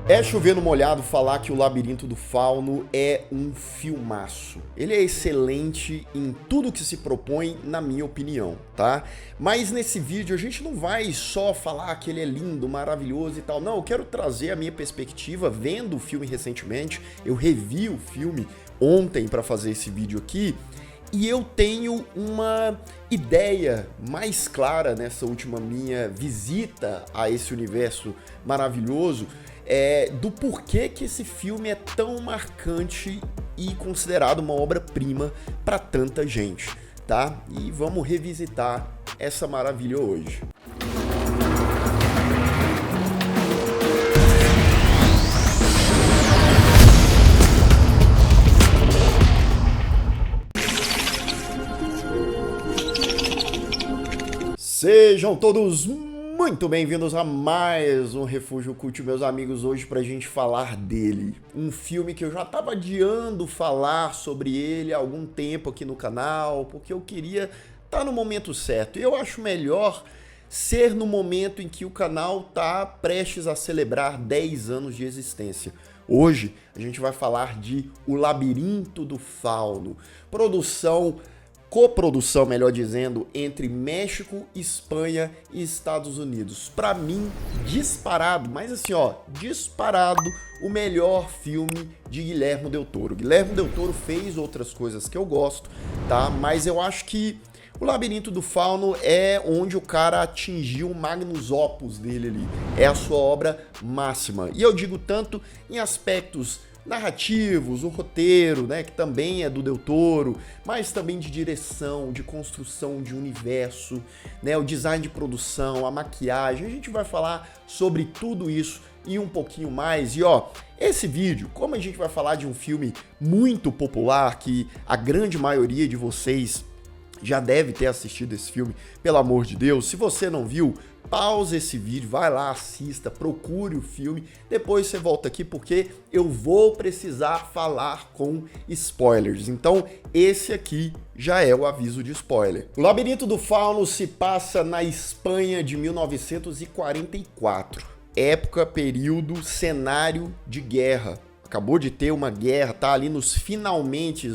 É chover no molhado falar que O Labirinto do Fauno é um filmaço. Ele é excelente em tudo que se propõe, na minha opinião, tá? Mas nesse vídeo a gente não vai só falar que ele é lindo, maravilhoso e tal. Não, eu quero trazer a minha perspectiva vendo o filme recentemente. Eu revi o filme ontem para fazer esse vídeo aqui. E eu tenho uma ideia mais clara nessa última minha visita a esse universo maravilhoso, do porquê que esse filme é tão marcante e considerado uma obra-prima para tanta gente, tá? E vamos revisitar essa maravilha hoje. Sejam todos muito bem-vindos a mais um Refúgio Cult, meus amigos, hoje pra gente falar dele. Um filme que eu já tava adiando falar sobre ele há algum tempo aqui no canal, porque eu queria estar no momento certo. E eu acho melhor ser no momento em que o canal tá prestes a celebrar 10 anos de existência. Hoje a gente vai falar de O Labirinto do Fauno, coprodução, melhor dizendo, entre México, Espanha e Estados Unidos. Pra mim, disparado, mas assim, disparado, o melhor filme de Guillermo del Toro. Guillermo del Toro fez outras coisas que eu gosto, tá? Mas eu acho que O Labirinto do Fauno é onde o cara atingiu o magnus opus dele ali. É a sua obra máxima. E eu digo tanto em aspectos narrativos, o roteiro, né, que também é do Del Toro, mas também de direção, de construção de universo, né, o design de produção, a maquiagem. A gente vai falar sobre tudo isso e um pouquinho mais. E esse vídeo, como a gente vai falar de um filme muito popular, que a grande maioria de vocês já deve ter assistido esse filme, pelo amor de Deus, se você não viu, pausa esse vídeo, vai lá, assista, procure o filme, depois você volta aqui porque eu vou precisar falar com spoilers. Então, esse aqui já é o aviso de spoiler. O Labirinto do Fauno se passa na Espanha de 1944. Época, período, cenário de guerra. Acabou de ter uma guerra, tá ali nos finalmente,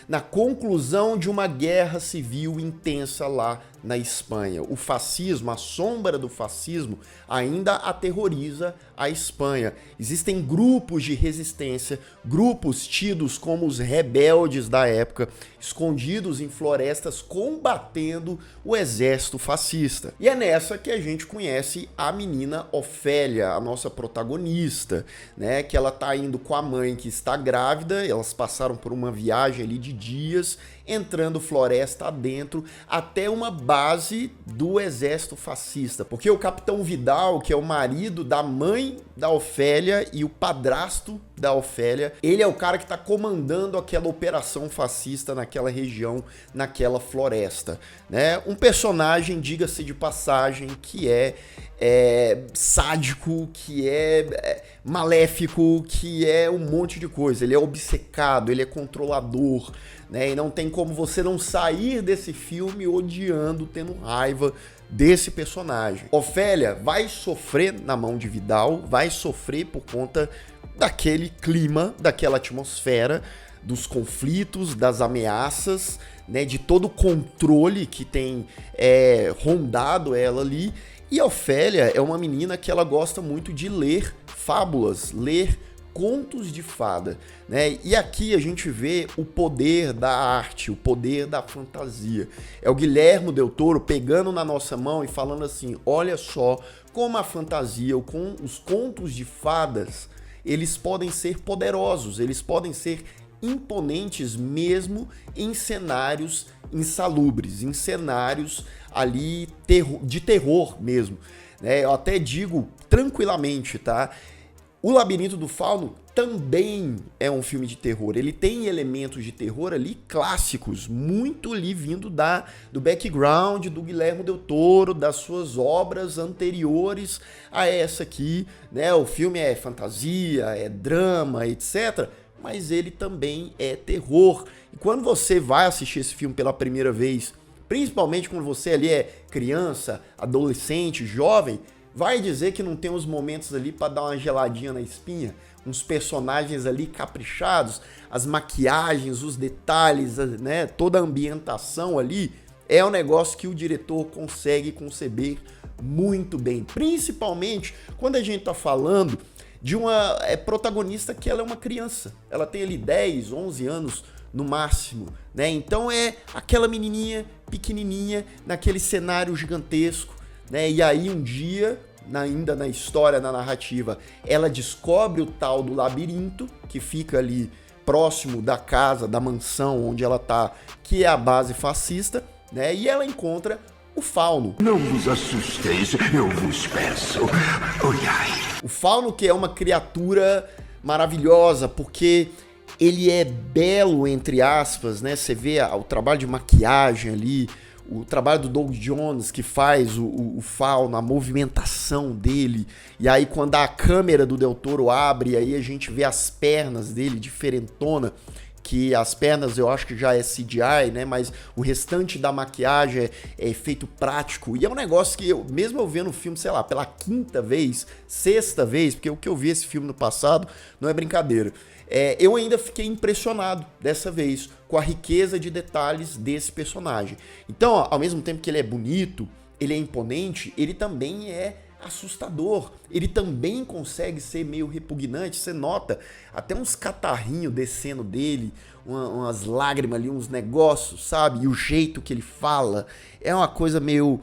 na conclusão de uma guerra civil intensa lá na Espanha. O fascismo, a sombra do fascismo ainda aterroriza a Espanha. Existem grupos de resistência, grupos tidos como os rebeldes da época, escondidos em florestas combatendo o exército fascista. E é nessa que a gente conhece a menina Ofélia, a nossa protagonista, né, que ela tá indo com a mãe que está grávida, elas passaram por uma viagem ali de dias, entrando floresta adentro até uma base do exército fascista, porque o Capitão Vidal, que é o marido da mãe da Ofélia e o padrasto da Ofélia, ele é o cara que está comandando aquela operação fascista naquela região, naquela floresta, né? Um personagem, diga-se de passagem, que é sádico, que é maléfico, que é um monte de coisa. Ele é obcecado, ele é controlador, né? E não tem como você não sair desse filme odiando, tendo raiva desse personagem. Ofélia vai sofrer na mão de Vidal, vai sofrer por conta daquele clima, daquela atmosfera, dos conflitos, das ameaças, né? De todo o controle que tem rondado ela ali. E a Ofélia é uma menina que ela gosta muito de ler fábulas, ler contos de fada, né? E aqui a gente vê o poder da arte, o poder da fantasia. É o Guillermo del Toro pegando na nossa mão e falando assim: olha só como a fantasia, com os contos de fadas, eles podem ser poderosos, eles podem ser imponentes mesmo em cenários insalubres, em cenários ali de terror mesmo, né? Eu até digo tranquilamente, tá? O Labirinto do Fauno também é um filme de terror. Ele tem elementos de terror ali clássicos, muito ali vindo do background do Guillermo del Toro, das suas obras anteriores a essa aqui, né? O filme é fantasia, é drama, etc., mas ele também é terror. E quando você vai assistir esse filme pela primeira vez, principalmente quando você ali é criança, adolescente, jovem, Vai dizer que não tem uns momentos ali para dar uma geladinha na espinha? Uns personagens ali caprichados, as maquiagens, os detalhes, né, toda a ambientação ali, é um negócio que o diretor consegue conceber muito bem. Principalmente quando a gente tá falando de uma protagonista que ela é uma criança. Ela tem ali 10, 11 anos no máximo, né? Então é aquela menininha pequenininha naquele cenário gigantesco, né? E aí um dia, ainda na história, na narrativa, ela descobre o tal do labirinto que fica ali próximo da casa, da mansão onde ela tá, que é a base fascista, né? E ela encontra o Fauno. Não vos assusteis, eu vos peço. Olhai. O Fauno, que é uma criatura maravilhosa, porque ele é belo, entre aspas, né? Você vê o trabalho de maquiagem ali, o trabalho do Doug Jones, que faz o Fauno, a movimentação dele. E aí quando a câmera do Del Toro abre, aí a gente vê as pernas dele, diferentona, que as pernas eu acho que já é CGI, né? Mas o restante da maquiagem é efeito prático. E é um negócio que mesmo eu vendo o filme, sei lá, pela quinta vez, sexta vez, porque o que eu vi esse filme no passado não é brincadeira. Eu ainda fiquei impressionado dessa vez com a riqueza de detalhes desse personagem. Então, ao mesmo tempo que ele é bonito, ele é imponente, ele também é assustador. Ele também consegue ser meio repugnante. Você nota até uns catarrinhos descendo dele, umas lágrimas ali, uns negócios, sabe? E o jeito que ele fala é uma coisa meio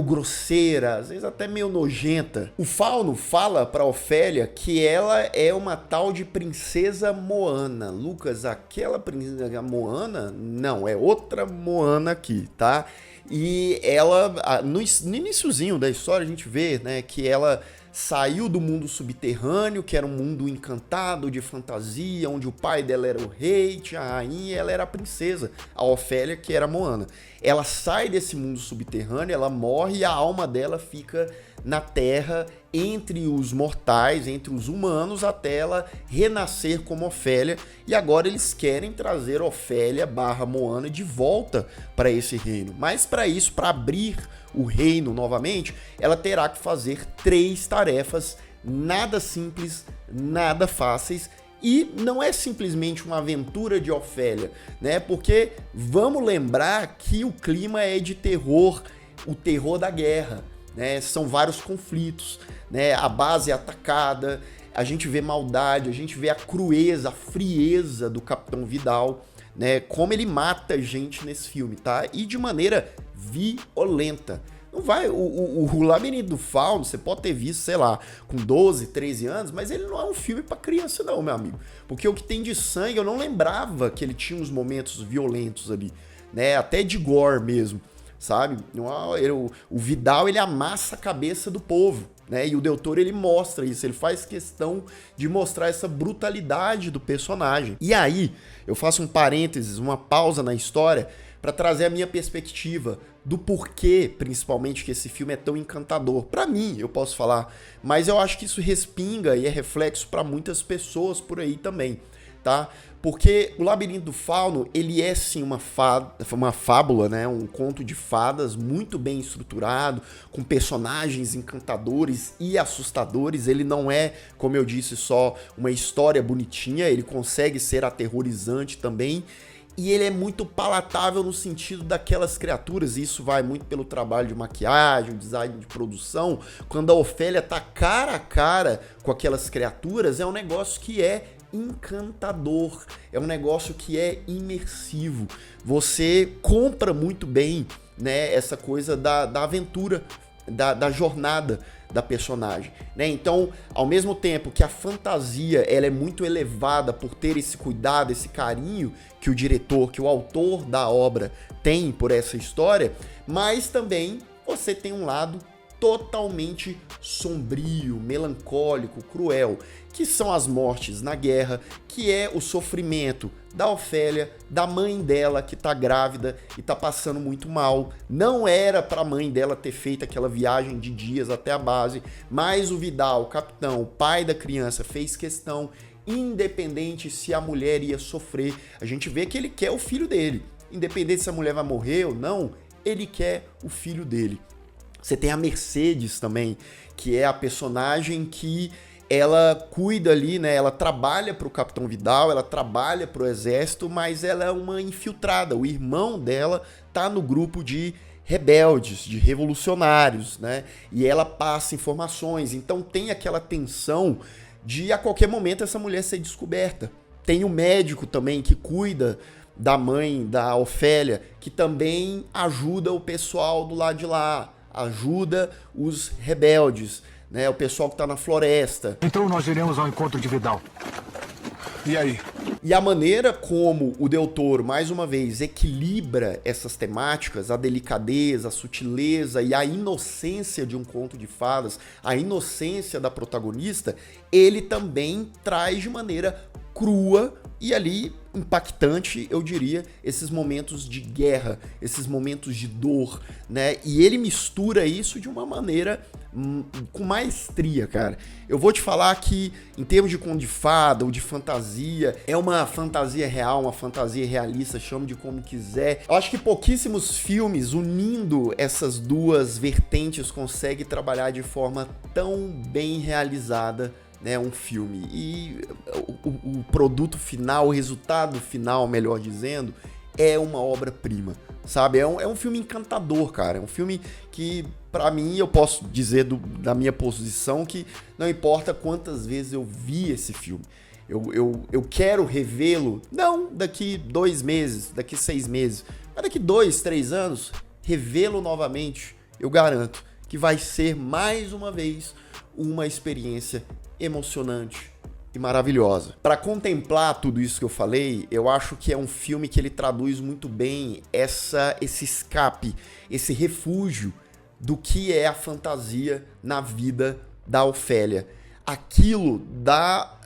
grosseira, às vezes até meio nojenta. O Fauno fala pra Ofélia que ela é uma tal de princesa Moana. Lucas, aquela princesa Moana? Não, é outra Moana aqui, tá? E ela, no iniciozinho da história, a gente vê, né, que ela saiu do mundo subterrâneo, que era um mundo encantado de fantasia, onde o pai dela era o rei, tinha a rainha e ela era a princesa, a Ofélia, que era a Moana. Ela sai desse mundo subterrâneo, ela morre e a alma dela fica na terra, entre os mortais, entre os humanos, até ela renascer como Ofélia. E agora eles querem trazer Ofélia / Moana de volta para esse reino. Mas para isso, para abrir o reino novamente, ela terá que fazer 3 tarefas nada simples, nada fáceis. E não é simplesmente uma aventura de Ofélia, né? Porque vamos lembrar que o clima é de terror, o terror da guerra, né? São vários conflitos, né? A base é atacada, a gente vê maldade, a gente vê a crueza, a frieza do Capitão Vidal, né? Como ele mata gente nesse filme, tá? E de maneira violenta. Não vai, o Labirinto do Fauno, você pode ter visto, sei lá, com 12, 13 anos, mas ele não é um filme pra criança não, meu amigo. Porque o que tem de sangue, eu não lembrava que ele tinha uns momentos violentos ali, né? Até de gore mesmo, sabe? O Vidal, ele amassa a cabeça do povo, né? E o Del Toro, ele mostra isso, ele faz questão de mostrar essa brutalidade do personagem. E aí, eu faço um parênteses, uma pausa na história, para trazer a minha perspectiva do porquê, principalmente, que esse filme é tão encantador. Para mim, eu posso falar, mas eu acho que isso respinga e é reflexo para muitas pessoas por aí também, tá? Porque o Labirinto do Fauno, ele é sim uma fábula, né? Um conto de fadas muito bem estruturado, com personagens encantadores e assustadores. Ele não é, como eu disse, só uma história bonitinha, ele consegue ser aterrorizante também. E ele é muito palatável no sentido daquelas criaturas, e isso vai muito pelo trabalho de maquiagem, design de produção. Quando a Ofélia tá cara a cara com aquelas criaturas, é um negócio que é encantador, é um negócio que é imersivo. Você compra muito bem, né, essa coisa da aventura, da jornada da personagem, né? Então, ao mesmo tempo que a fantasia ela é muito elevada por ter esse cuidado, esse carinho que o diretor, que o autor da obra tem por essa história, mas também você tem um lado totalmente sombrio, melancólico, cruel, que são as mortes na guerra, que é o sofrimento da Ofélia, da mãe dela que tá grávida e tá passando muito mal. Não era pra mãe dela ter feito aquela viagem de dias até a base, mas o Vidal, o capitão, o pai da criança, fez questão, independente se a mulher ia sofrer. A gente vê que ele quer o filho dele, independente se a mulher vai morrer ou não, ele quer o filho dele. Você tem a Mercedes também, que é a personagem que ela cuida ali, né? Ela trabalha pro Capitão Vidal, ela trabalha pro exército, mas ela é uma infiltrada. O irmão dela tá no grupo de rebeldes, de revolucionários, né? E ela passa informações. Então tem aquela tensão de a qualquer momento essa mulher ser descoberta. Tem o médico também que cuida da mãe da Ofélia, que também ajuda o pessoal do lado de lá, ajuda os rebeldes, né? O pessoal que tá na floresta. Então nós iremos ao encontro de Vidal. E aí? E a maneira como o Del Toro, mais uma vez, equilibra essas temáticas, a delicadeza, a sutileza e a inocência de um conto de fadas, a inocência da protagonista, ele também traz de maneira crua e ali impactante, eu diria, esses momentos de guerra, esses momentos de dor, né? E ele mistura isso de uma maneira com maestria, cara. Eu vou te falar que, em termos de conto de fada ou de fantasia, é uma fantasia real, uma fantasia realista, chame de como quiser. Eu acho que pouquíssimos filmes unindo essas duas vertentes conseguem trabalhar de forma tão bem realizada, né, um filme. E o produto final, o resultado final, melhor dizendo, é uma obra-prima, sabe? É um filme encantador, cara. É um filme que, pra mim, eu posso dizer da minha posição que não importa quantas vezes eu vi esse filme. Eu quero revê-lo, não daqui 2 meses, daqui 6 meses, mas daqui 2, 3 anos, revê-lo novamente, eu garanto que vai ser, mais uma vez, uma experiência emocionante e maravilhosa. Para contemplar tudo isso que eu falei, eu acho que é um filme que ele traduz muito bem esse escape, esse refúgio do que é a fantasia na vida da Ofélia. Aquilo dá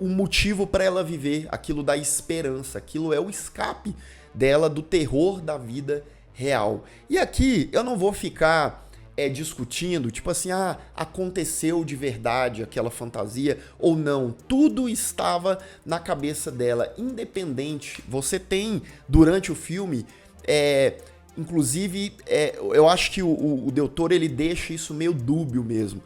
um motivo para ela viver, aquilo dá esperança, aquilo é o escape dela do terror da vida real. E aqui eu não vou ficar discutindo, tipo assim, aconteceu de verdade aquela fantasia ou não. Tudo estava na cabeça dela, independente. Você tem, durante o filme, inclusive, eu acho que o Del Toro, ele deixa isso meio dúbio mesmo.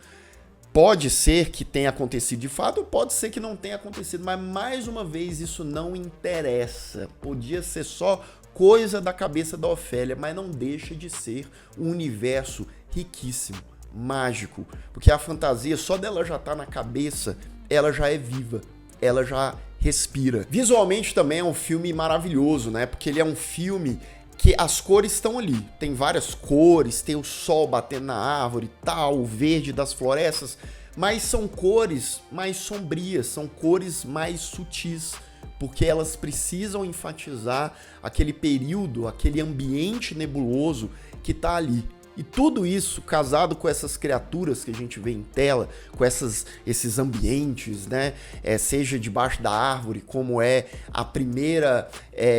Pode ser que tenha acontecido de fato, pode ser que não tenha acontecido, mas mais uma vez isso não interessa. Podia ser só coisa da cabeça da Ofélia, mas não deixa de ser um universo riquíssimo, mágico, porque a fantasia, só dela já tá na cabeça, ela já é viva, ela já respira. Visualmente também é um filme maravilhoso, né? Porque ele é um filme que as cores estão ali, tem várias cores, tem o sol batendo na árvore e tal, o verde das florestas, mas são cores mais sombrias, são cores mais sutis, porque elas precisam enfatizar aquele período, aquele ambiente nebuloso que tá ali. E tudo isso, casado com essas criaturas que a gente vê em tela, com esses ambientes, né? Seja debaixo da árvore, como é a primeira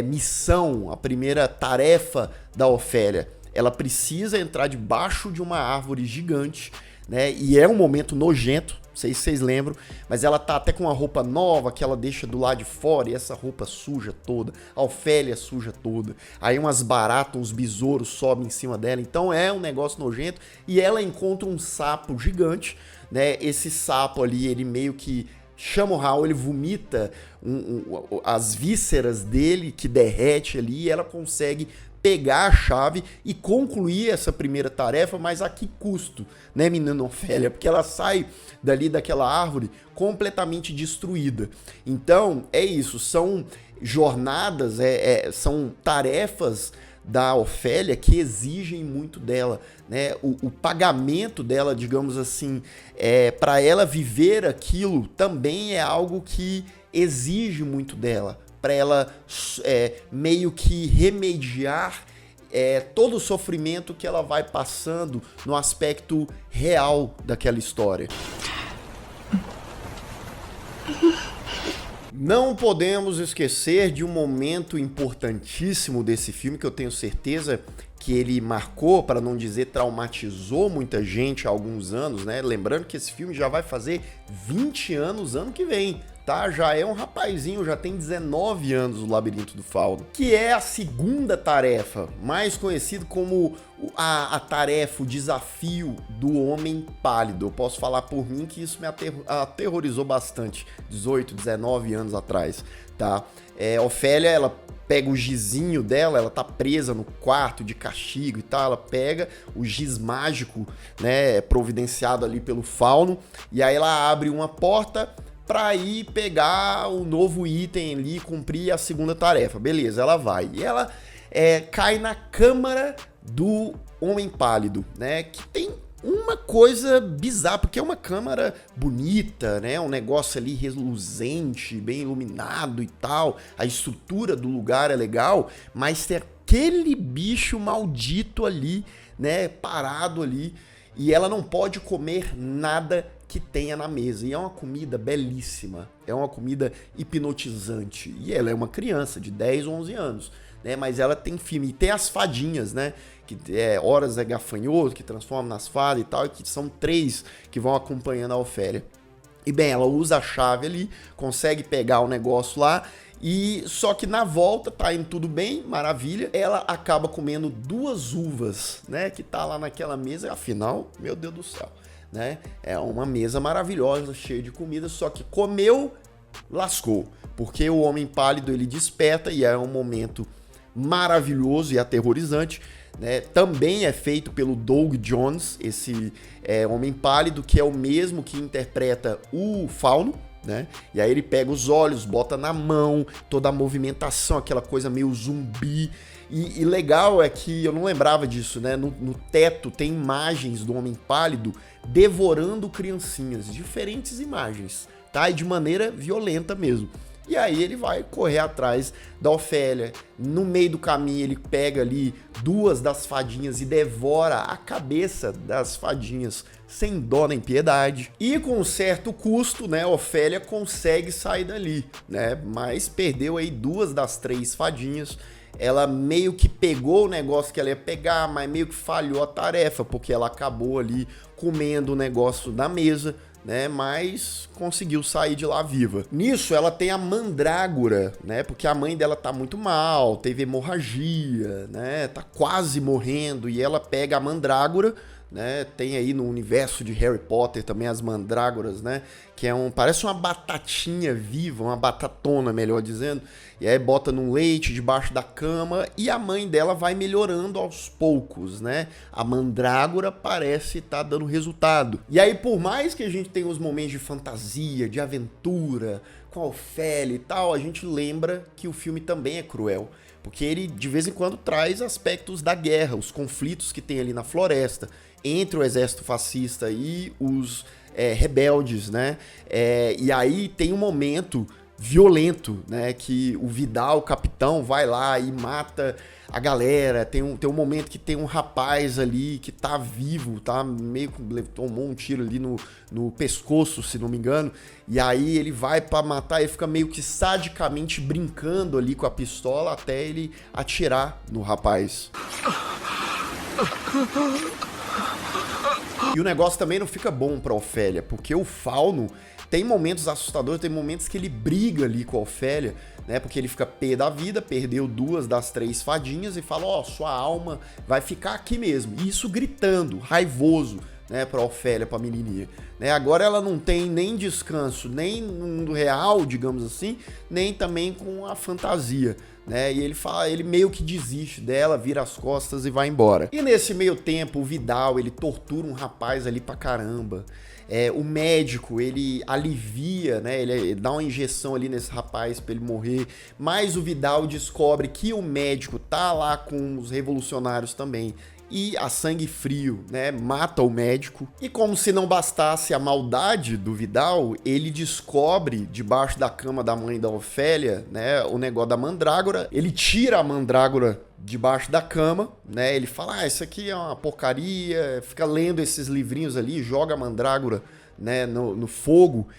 missão, a primeira tarefa da Ofélia. Ela precisa entrar debaixo de uma árvore gigante, né? E é um momento nojento, não sei se vocês lembram, mas ela tá até com uma roupa nova que ela deixa do lado de fora, e essa roupa suja toda, a Ofélia suja toda, aí umas baratas, uns besouros sobem em cima dela, então é um negócio nojento, e ela encontra um sapo gigante, né? Esse sapo ali, ele meio que chama o Raul, ele vomita as vísceras dele, que derrete ali, e ela consegue pegar a chave e concluir essa primeira tarefa, mas a que custo, né, menina Ofélia? Porque ela sai dali daquela árvore completamente destruída. Então, é isso, são jornadas, são tarefas da Ofélia que exigem muito dela, né? O pagamento dela, digamos assim, para ela viver aquilo também é algo que exige muito dela, para ela meio que remediar todo o sofrimento que ela vai passando no aspecto real daquela história. Não podemos esquecer de um momento importantíssimo desse filme, que eu tenho certeza que ele marcou, para não dizer traumatizou muita gente há alguns anos, né? Lembrando que esse filme já vai fazer 20 anos ano que vem, tá? Já é um rapazinho, já tem 19 anos, o Labirinto do Fauno, que é a segunda tarefa, mais conhecido como a tarefa, o desafio do Homem Pálido. Eu posso falar por mim que isso me aterrorizou bastante, 18, 19 anos atrás, tá? Ofélia, ela pega o gizinho dela, ela tá presa no quarto de castigo e tal, ela pega o giz mágico, né, providenciado ali pelo Fauno, e aí ela abre uma porta pra ir pegar o novo item ali, cumprir a segunda tarefa. Beleza, ela vai. E ela cai na câmara do Homem Pálido, né, que tem uma coisa bizarra, porque é uma câmara bonita, né? Um negócio ali reluzente, bem iluminado e tal. A estrutura do lugar é legal, mas tem aquele bicho maldito ali, né? Parado ali. E ela não pode comer nada que tenha na mesa. E é uma comida belíssima. É uma comida hipnotizante. E ela é uma criança de 10, 11 anos, né? Mas ela tem firme. E tem as fadinhas, né? Que horas é gafanhoto, que transforma nas fadas e tal, e que são 3 que vão acompanhando a Ofélia. E bem, ela usa a chave ali, consegue pegar o negócio lá, e só que na volta, tá indo tudo bem, maravilha, ela acaba comendo 2 uvas, né, que tá lá naquela mesa, afinal, meu Deus do céu, né, é uma mesa maravilhosa, cheia de comida, só que comeu, lascou, porque o Homem Pálido, ele desperta, e é um momento maravilhoso e aterrorizante, né? Também é feito pelo Doug Jones, esse Homem Pálido, que é o mesmo que interpreta o Fauno, né? E aí ele pega os olhos, bota na mão, toda a movimentação, aquela coisa meio zumbi. E legal é que eu não lembrava disso, né? No teto tem imagens do Homem Pálido devorando criancinhas, diferentes imagens, tá? E de maneira violenta mesmo. E aí ele vai correr atrás da Ofélia. No meio do caminho ele pega ali 2 das fadinhas e devora a cabeça das fadinhas sem dó nem piedade. E com um certo custo, né, Ofélia consegue sair dali, né? Mas perdeu aí 2 das 3 fadinhas. Ela meio que pegou o negócio que ela ia pegar, mas meio que falhou a tarefa, porque ela acabou ali comendo o negócio da mesa, né, mas conseguiu sair de lá viva. Nisso ela tem a mandrágora, né, porque a mãe dela tá muito mal, teve hemorragia, né, tá quase morrendo, e ela pega a mandrágora, né, tem aí no universo de Harry Potter também as mandrágoras, né, que parece uma batatinha viva, uma batatona, melhor dizendo, e aí bota num leite debaixo da cama, e a mãe dela vai melhorando aos poucos, né, a mandrágora parece estar dando resultado. E aí, por mais que a gente tenha os momentos de fantasia, de aventura, com a Ofélia e tal, a gente lembra que o filme também é cruel, porque ele de vez em quando traz aspectos da guerra, os conflitos que tem ali na floresta, entre o exército fascista e os rebeldes, né? E aí tem um momento violento, né? Que o Vidal, o capitão, vai lá e mata a galera. Tem um momento que tem um rapaz ali que tá vivo, tá meio que tomou um tiro ali no pescoço, se não me engano. E aí ele vai pra matar e fica meio que sadicamente brincando ali com a pistola até ele atirar no rapaz. E o negócio também não fica bom pra Ofélia, porque o Fauno tem momentos assustadores, tem momentos que ele briga ali com a Ofélia, né? Porque ele fica pé da vida, perdeu 2 das 3 fadinhas e fala, ó, sua alma vai ficar aqui mesmo. E isso gritando, raivoso, né, pra Ofélia, pra menininha. Né? Agora ela não tem nem descanso, nem no mundo real, digamos assim, nem também com a fantasia. Né? E ele meio que desiste dela, vira as costas e vai embora. E nesse meio tempo, o Vidal, ele tortura um rapaz ali pra caramba. O médico, ele alivia, né? Ele dá uma injeção ali nesse rapaz pra ele morrer. Mas o Vidal descobre que o médico tá lá com os revolucionários também. E a sangue frio, né, mata o médico. E como se não bastasse a maldade do Vidal, ele descobre debaixo da cama da mãe da Ofélia, né, o negócio da mandrágora. Ele tira a mandrágora debaixo da cama, né, ele fala, isso aqui é uma porcaria, fica lendo esses livrinhos ali, joga a mandrágora, né, no fogo.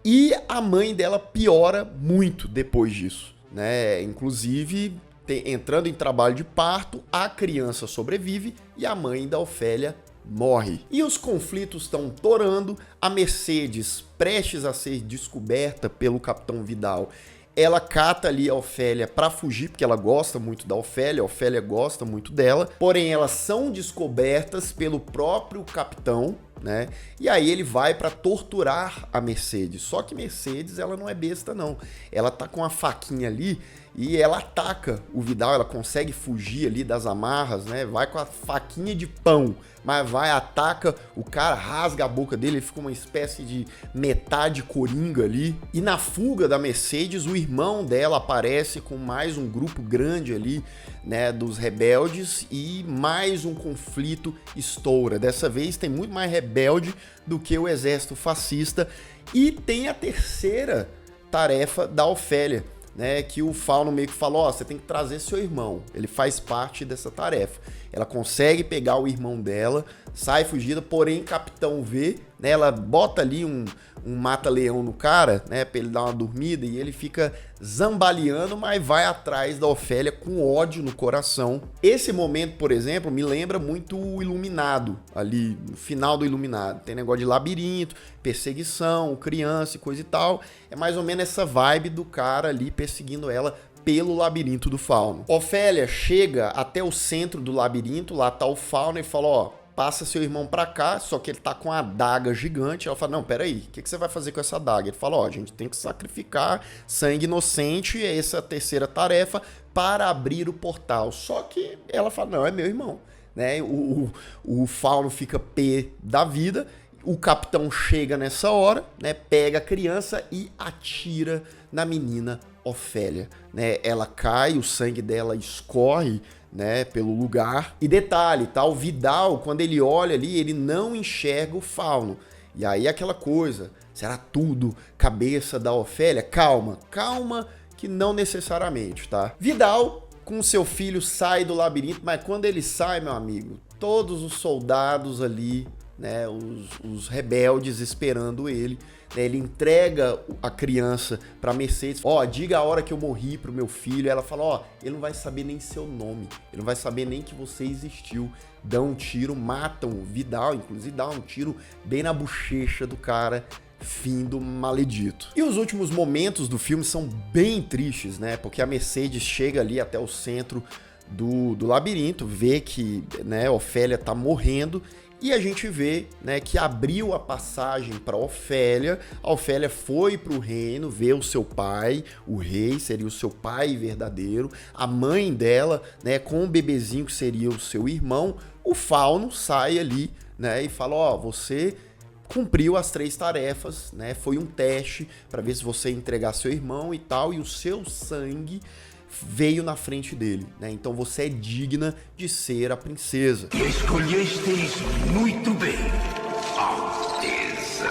E a mãe dela piora muito depois disso, né, inclusive entrando em trabalho de parto, a criança sobrevive e a mãe da Ofélia morre. E os conflitos estão torando, a Mercedes, prestes a ser descoberta pelo Capitão Vidal, ela cata ali a Ofélia para fugir, porque ela gosta muito da Ofélia, a Ofélia gosta muito dela, porém elas são descobertas pelo próprio capitão, né? E aí ele vai para torturar a Mercedes. Só que Mercedes, ela não é besta não. Ela tá com a faquinha ali e ela ataca o Vidal, ela consegue fugir ali das amarras, né? Vai com a faquinha de pão, mas vai, ataca o cara, rasga a boca dele, ele fica uma espécie de metade coringa ali. E na fuga da Mercedes, o irmão dela aparece com mais um grupo grande ali, né, dos rebeldes, e mais um conflito estoura. Dessa vez tem muito mais rebelde do que o exército fascista. E tem a terceira tarefa da Ofélia, né, que o Fauno meio que falou, ó, você tem que trazer seu irmão, ele faz parte dessa tarefa. Ela consegue pegar o irmão dela, sai fugida, porém Capitão vê, né, ela bota ali um mata-leão no cara, né, pra ele dar uma dormida, e ele fica zambaleando, mas vai atrás da Ofélia com ódio no coração. Esse momento, por exemplo, me lembra muito o Iluminado, ali no final do Iluminado. Tem negócio de labirinto, perseguição, criança e coisa e tal. É mais ou menos essa vibe do cara ali perseguindo ela pelo labirinto do Fauno. Ofélia chega até o centro do labirinto, lá tá o Fauno, e fala, ó, passa seu irmão pra cá, só que ele tá com a adaga gigante. Ela fala, não, peraí, o que você vai fazer com essa adaga? Ele fala, ó, a gente tem que sacrificar sangue inocente, essa é a terceira tarefa, para abrir o portal. Só que ela fala, não, é meu irmão, né? O Fauno fica pé da vida, o capitão chega nessa hora, né? Pega a criança e atira na menina Ofélia, né? Ela cai, o sangue dela escorre, né, pelo lugar. E detalhe, tá? O Vidal, quando ele olha ali, ele não enxerga o Fauno. E aí aquela coisa, será tudo cabeça da Ofélia? Calma, calma, que não necessariamente, tá? Vidal, com seu filho, sai do labirinto, mas quando ele sai, meu amigo, todos os soldados ali, né, os rebeldes esperando ele, né, ele entrega a criança pra Mercedes, ó, diga a hora que eu morri pro meu filho. Ela fala, ó, ele não vai saber nem seu nome, ele não vai saber nem que você existiu. Dão um tiro, matam o Vidal, inclusive dá um tiro bem na bochecha do cara, fim do maledito. E os últimos momentos do filme são bem tristes, né, porque a Mercedes chega ali até o centro do labirinto, vê que, né, Ofélia tá morrendo, e a gente vê, né, que abriu a passagem para Ofélia. A Ofélia foi para o reino ver o seu pai, o rei seria o seu pai verdadeiro, a mãe dela, né, com o bebezinho que seria o seu irmão. O Fauno sai ali, né, e fala, ó, você cumpriu as 3 tarefas, né, foi um teste para ver se você entregar seu irmão e tal, e o seu sangue veio na frente dele, né? Então você é digna de ser a princesa. Escolhesteis muito bem, Alteza.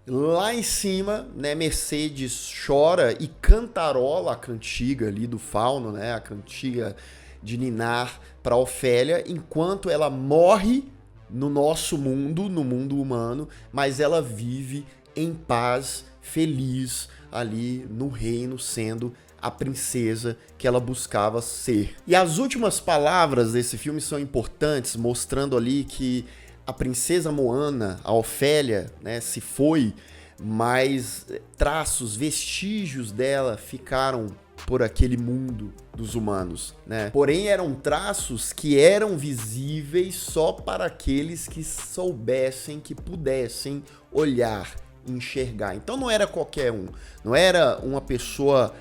Lá em cima, né, Mercedes chora e cantarola a cantiga ali do Fauno, né? A cantiga de ninar para Ofélia, enquanto ela morre no nosso mundo, no mundo humano, mas ela vive em paz, feliz ali no reino, sendo a princesa que ela buscava ser. E as últimas palavras desse filme são importantes, mostrando ali que a princesa Moana, a Ofélia, né, se foi, mas traços, vestígios dela ficaram por aquele mundo dos humanos, né? Porém, eram traços que eram visíveis só para aqueles que soubessem, que pudessem olhar, enxergar. Então não era qualquer um, não era uma pessoa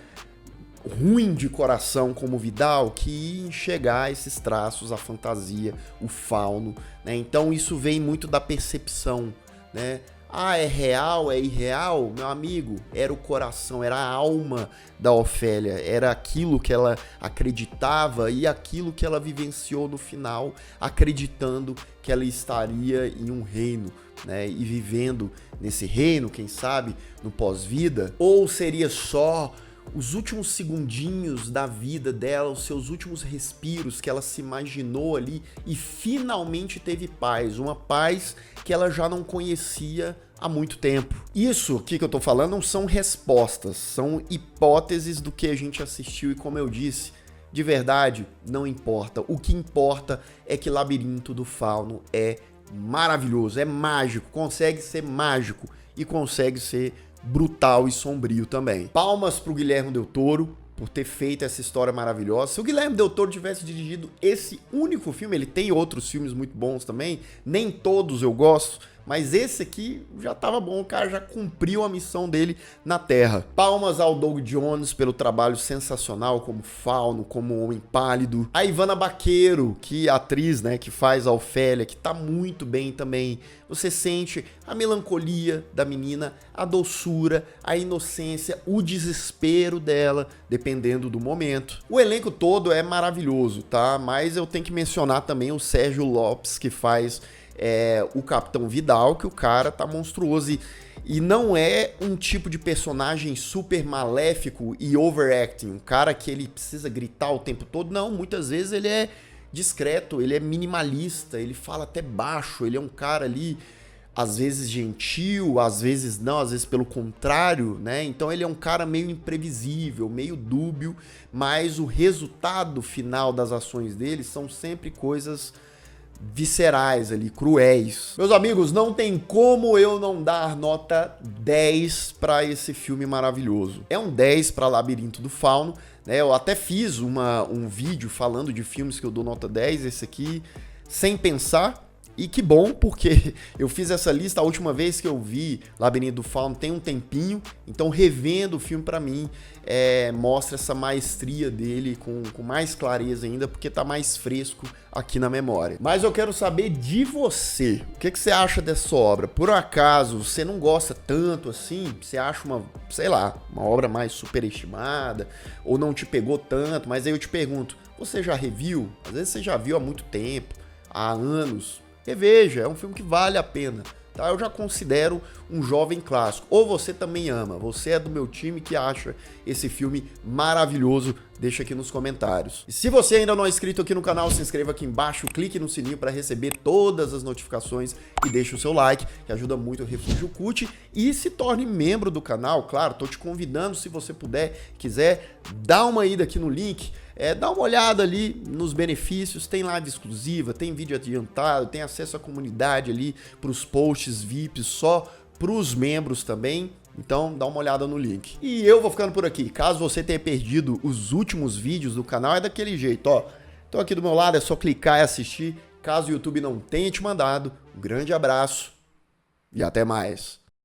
ruim de coração como Vidal que ia enxergar esses traços, a fantasia, o fauno, né? Então isso vem muito da percepção, né? Ah, é real, é irreal? Meu amigo, era o coração, era a alma da Ofélia, era aquilo que ela acreditava e aquilo que ela vivenciou no final, acreditando que ela estaria em um reino, né? E vivendo nesse reino, quem sabe, no pós-vida, ou seria só os últimos segundinhos da vida dela, os seus últimos respiros que ela se imaginou ali e finalmente teve paz, uma paz que ela já não conhecia há muito tempo. Isso aqui que eu tô falando não são respostas, são hipóteses do que a gente assistiu e, como eu disse, de verdade, não importa. O que importa é que Labirinto do Fauno é maravilhoso, é mágico, consegue ser mágico e consegue ser brutal e sombrio também. Palmas pro Guilherme Del Toro por ter feito essa história maravilhosa. Se o Guilherme Del Toro tivesse dirigido esse único filme, ele tem outros filmes muito bons também, nem todos eu gosto, mas esse aqui já tava bom, o cara já cumpriu a missão dele na Terra. Palmas ao Doug Jones pelo trabalho sensacional como Fauno, como Homem Pálido. A Ivana Baquero, que é a atriz, né, que faz a Ofélia, que tá muito bem também. Você sente a melancolia da menina, a doçura, a inocência, o desespero dela, dependendo do momento. O elenco todo é maravilhoso, tá? Mas eu tenho que mencionar também o Sérgio Lopes, que faz o Capitão Vidal, que o cara tá monstruoso e não é um tipo de personagem super maléfico e overacting, um cara que ele precisa gritar o tempo todo, não, muitas vezes ele é discreto, ele é minimalista, ele fala até baixo, ele é um cara ali às vezes gentil, às vezes não, às vezes pelo contrário, né? Então ele é um cara meio imprevisível, meio dúbio, mas o resultado final das ações dele são sempre coisas viscerais ali, cruéis. Meus amigos, não tem como eu não dar nota 10 para esse filme maravilhoso. É um 10 para Labirinto do Fauno, né? Eu até fiz um vídeo falando de filmes que eu dou nota 10, esse aqui, sem pensar. E que bom, porque eu fiz essa lista a última vez que eu vi Labirinto do Fauno tem um tempinho, então revendo o filme pra mim mostra essa maestria dele com mais clareza ainda, porque tá mais fresco aqui na memória. Mas eu quero saber de você, o que você acha dessa obra? Por acaso você não gosta tanto assim? Você acha uma obra mais superestimada? Ou não te pegou tanto? Mas aí eu te pergunto, você já reviu? Às vezes você já viu há muito tempo, há anos. Reveja, é um filme que vale a pena, tá? Eu já considero um jovem clássico. Ou você também ama, você é do meu time que acha esse filme maravilhoso, deixa aqui nos comentários. E se você ainda não é inscrito aqui no canal, se inscreva aqui embaixo, clique no sininho para receber todas as notificações e deixe o seu like, que ajuda muito o Refúgio Cult, e se torne membro do canal, claro, tô te convidando, se você puder, quiser, dá uma ida aqui no link, dá uma olhada ali nos benefícios, tem live exclusiva, tem vídeo adiantado, tem acesso à comunidade ali, para os posts VIPs só para os membros também, então dá uma olhada no link. E eu vou ficando por aqui, caso você tenha perdido os últimos vídeos do canal, é daquele jeito, ó, tô aqui do meu lado, é só clicar e assistir, caso o YouTube não tenha te mandado, um grande abraço e até mais.